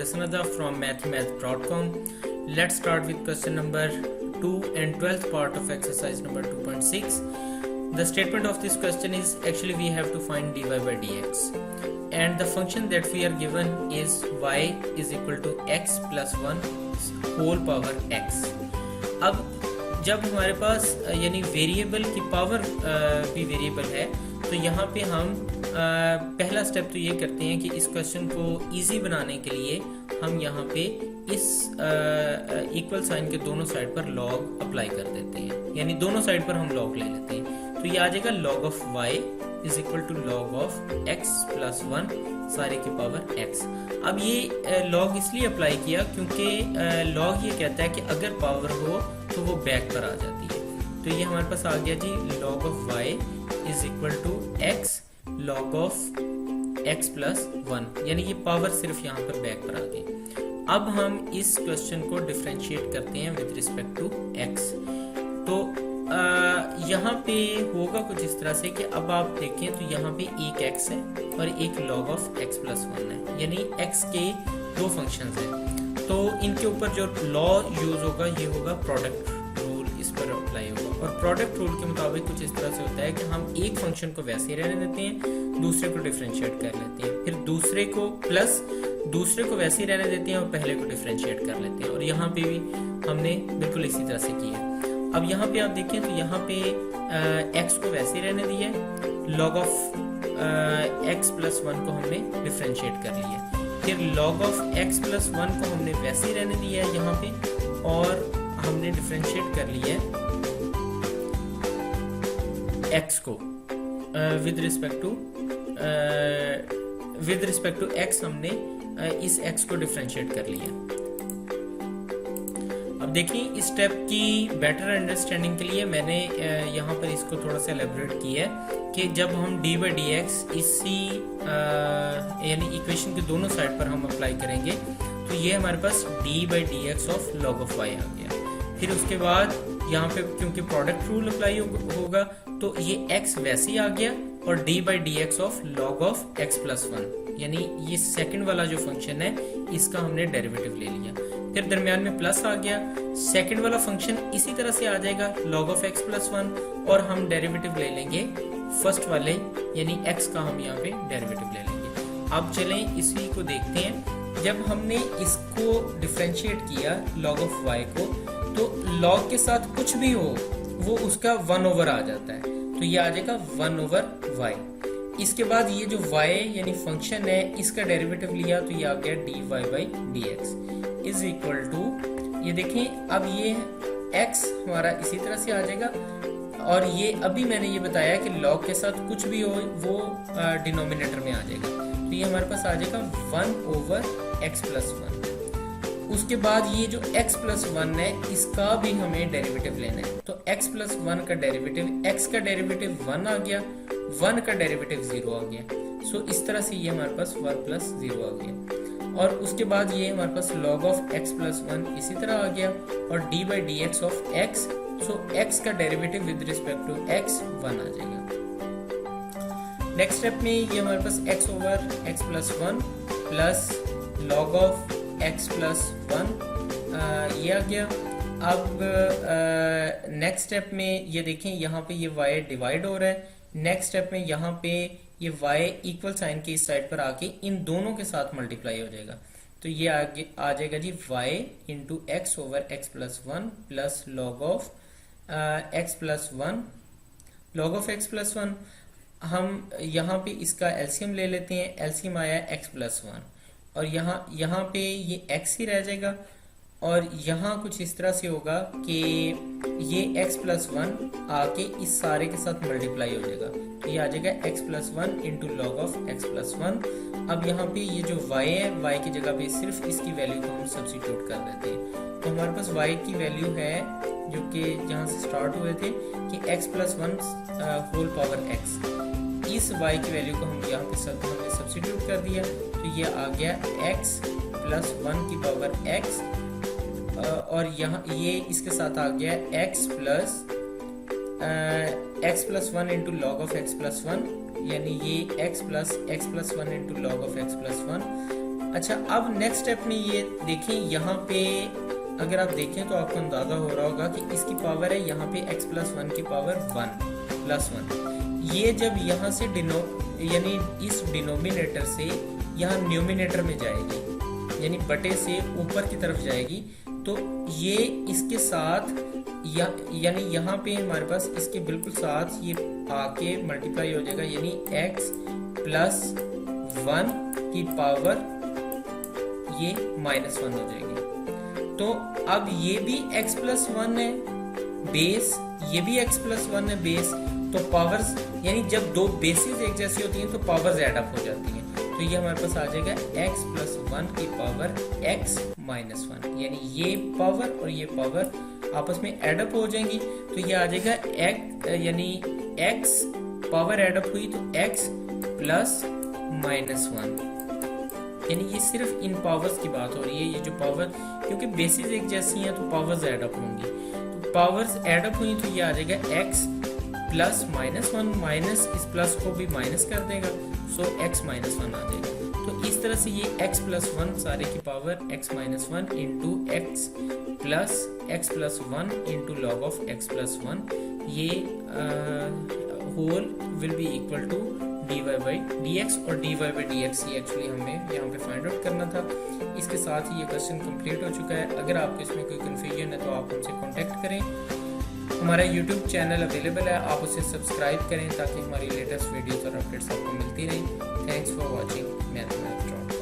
Sanada from mathemath.com. Let's start with question number 2 and 12th part of exercise number 2.6. The statement of this question is actually we have to find dy by dx, and the function that we are given is y is equal to x plus 1 whole power x. अब जब हमारे पास यानी variable की power भी variable है तो यहाँ पे हम पहला स्टेप तो ये करते हैं कि इस क्वेश्चन को इजी बनाने के लिए हम यहाँ पे इस इक्वल साइन के दोनों साइड पर लॉग अप्लाई कर देते हैं, यानी दोनों साइड पर हम लॉग ले लेते हैं। तो ये आ जाएगा log of y is equal to log of x plus 1 सारे की पावर x। अब ये लॉग इसलिए अप्लाई किया क्योंकि लॉग ये कहता है कि अगर पावर हो तो वो बैक पर आ जाती है। तो ये हमारे पास आ गया जी log of y is equal to x log of x plus 1, यानी ये पावर सिर्फ यहाँ पर बैक पर आ गई। अब हम इस क्वेश्चन को डिफरेंशिएट करते हैं विद रिस्पेक्ट टू x। तो यहाँ पे होगा कुछ इस तरह से कि अब आप देखें तो यहाँ पे एक x है और एक log ऑफ x प्लस 1 है, यानी x के दो फंक्शंस हैं। तो इनके ऊपर जो लॉ यूज होगा ये होगा प्रोडक्ट रूल, इस पर अप्लाई होगा। और प्रोडक्ट रूल के मुताबिक कुछ इस तरह से होता है कि हम एक फंक्शन को वैसे ही रहने देते हैं, दूसरे को डिफरेंशिएट कर लेते हैं, फिर दूसरे को प्लस दूसरे को वैसे ही रहने देते हैं और पहले को डिफरेंशिएट कर लेते हैं। और यहाँ पे भी हमने बिल्कुल इसी तरह से किया। अब यहाँ पे आप देखें तो यहाँ पे x को वैसे ही रहने दिया है, log ऑफ x प्लस 1 को हमने डिफरेंशिएट कर लिया, फिर log ऑफ x प्लस 1 को हमने वैसे ही रहने दिया है यहाँ पे, और हमने डिफरेंशिएट कर लिया है x को विद रिस्पेक्ट टू x हमने इस x को डिफरेंशिएट कर लिया। अब देखिए इस स्टेप की बेटर अंडरस्टैंडिंग के लिए मैंने यहाँ पर इसको थोड़ा सा एलेबोरेट किया है कि जब हम डी बाई डी एक्स इसी यानी इक्वेशन के दोनों साइड पर हम अप्लाई करेंगे तो ये हमारे पास d by D x of log of y आ गया। फिर उसके बाद यहाँ पे क्योंकि प्रोडक्ट रूल अप्लाई होगा तो ये x वैसे ही आ गया और D by D x of log of x plus 1, यानी ये सेकंड वाला जो फंक्शन है इसका हमने डेरिवेटिव ले लिया। फिर दरमियान में प्लस आ गया, सेकंड वाला फंक्शन इसी तरह से आ जाएगा log ऑफ x प्लस 1, और हम डेरिवेटिव ले लेंगे फर्स्ट वाले यानी x का हम यहाँ पे डेरिवेटिव ले लेंगे। अब चलें इसी को देखते हैं। जब हमने इसको डिफरेंशिएट किया log ऑफ y को तो log के साथ कुछ भी हो वो उसका 1 ओवर आ जाता है, तो ये आ जाएगा 1 ओवर y। इसके बाद ये जो y यानी फंक्शन है इसका डेरिवेटिव लिया तो ये आ गया dy by dx is equal to, ये देखें अब ये x हमारा इसी तरह से आ जाएगा, और ये अभी मैंने ये बताया कि log के साथ कुछ भी हो वो डिनोमिनेटर में आ जाएगा, तो ये हमारे पास आ जाएगा 1 ओवर x प्लस 1। उसके बाद ये जो x प्लस 1 है इसका भी हमें डेरिवेटिव लेना है, तो x प्लस 1 का डेरिवेटिव, x का डेरिवेटिव 1 आ गया, 1 का डेरिवेटिव 0 आ गया। सो इस तरह से ये हमारे पास 1 प्लस 0 आ गया। और उसके बाद ये हमारे पास log ऑफ x प्लस 1 इसी तरह आ गया, और d by D x of x, so x का derivative with respect to x 1 आ जाएगा। नेक्स्ट स्टेप में ये हमारे पास x over x plus 1 plus log of x plus 1 ये आ गया। अब नेक्स्ट स्टेप में ये देखें यहाँ पे ये y डिवाइड हो रहा है, नेक्स्ट स्टेप में यहाँ पे ये y इक्वल साइन के इस साइड पर आके इन दोनों के साथ मल्टीप्लाई हो जाएगा, तो ये आगे आ जाएगा जी y into x over x plus 1 plus log of x plus 1, log of x plus 1। हम यहाँ पे इसका एलसीएम ले लेते हैं, एलसीएम आया x प्लस 1, और यहाँ पे ये x ही रह जाएगा, और यहाँ कुछ इस तरह से होगा कि ये x प्लस 1 आके इस सारे के साथ मल्टीप्लाई हो जाएगा, तो ये आ जाएगा x plus 1 into log of x plus 1। अब यहाँ पे ये जो y है y की जगह पे सिर्फ इसकी वैल्यू को हम सब्स्टिट्यूट कर देते हैं, तो हमारे पास y की वैल्यू है जो कि यहाँ से स्टार्ट हुए थे कि x plus 1 whole power x, इस y की वैल्यू को हम यहाँ पे हमने सब्स्टिट्यूट कर दिया, तो ये आ गया x प्लस 1 की पावर x, और यहाँ ये इसके साथ आ गया x plus 1 into log of x plus 1, यानी ये x plus 1 into log of x plus 1। अच्छा, अब नेक्स्ट स्टेप में ये देखें, यहाँ पे अगर आप देखें तो आपको अंदाजा हो रहा होगा कि इसकी पावर है यहाँ पे x प्लस 1 की पावर 1 प्लस 1। ये जब यहाँ से यानी इस डिनोमिनेटर से यहाँ न्यूमिनेटर में जाएगी, यानी बटे से ऊपर की तरफ जाएगी, तो ये इसके साथ यानी यहाँ पे हमारे पास इसके बिल्कुल साथ ये आके मल्टीप्लाई हो जाएगा, यानी x प्लस 1 की पावर ये माइनस 1 हो जाएगी। तो अब ये भी x प्लस 1 है बेस, ये भी x प्लस 1 है बेस, तो पावर्स यानी जब दो बेसिस एक जैसी होती हैं तो पावर्स ऐड अप हो जाती हैं। तो ये हमारे पास आ जाएगा x प्लस 1 की पावर x माइनस 1, यानी ये पावर और ये पावर आपस में ऐड अप हो जाएंगी, तो ये आ जाएगा x, यानी x पावर ऐड अप हुई तो x प्लस माइनस 1, यानी ये सिर्फ इन पावर्स की बात हो रही है। ये जो पावर, क्योंकि बेसिस एक जैसी हैं तो पावर्स ऐड अप होंगी, तो पावर्स ऐड अप हुई तो ये आ जाएगा x प्लस माइनस 1, माइनस इस प्लस को भी माइनस कर देगा, सो x माइनस 1 आ जाएगा। तो इस तरह से ये x प्लस 1 सारे की power x minus 1 into x plus 1 into log of x plus 1, ये whole will be equal to dy by dx, और dy बाई dx ही एक्चुअली हमें यहाँ पे फाइंड आउट करना था। इसके साथ ही ये क्वेश्चन कंप्लीट हो चुका है। अगर आपको इसमें कोई कन्फ्यूजन है तो आप हमसे कांटेक्ट करें। हमारा YouTube चैनल अवेलेबल है, आप उसे सब्सक्राइब करें ताकि हमारी लेटेस्ट वीडियोस और अपडेट्स आपको मिलती रहें। Thanks for watching mathematics.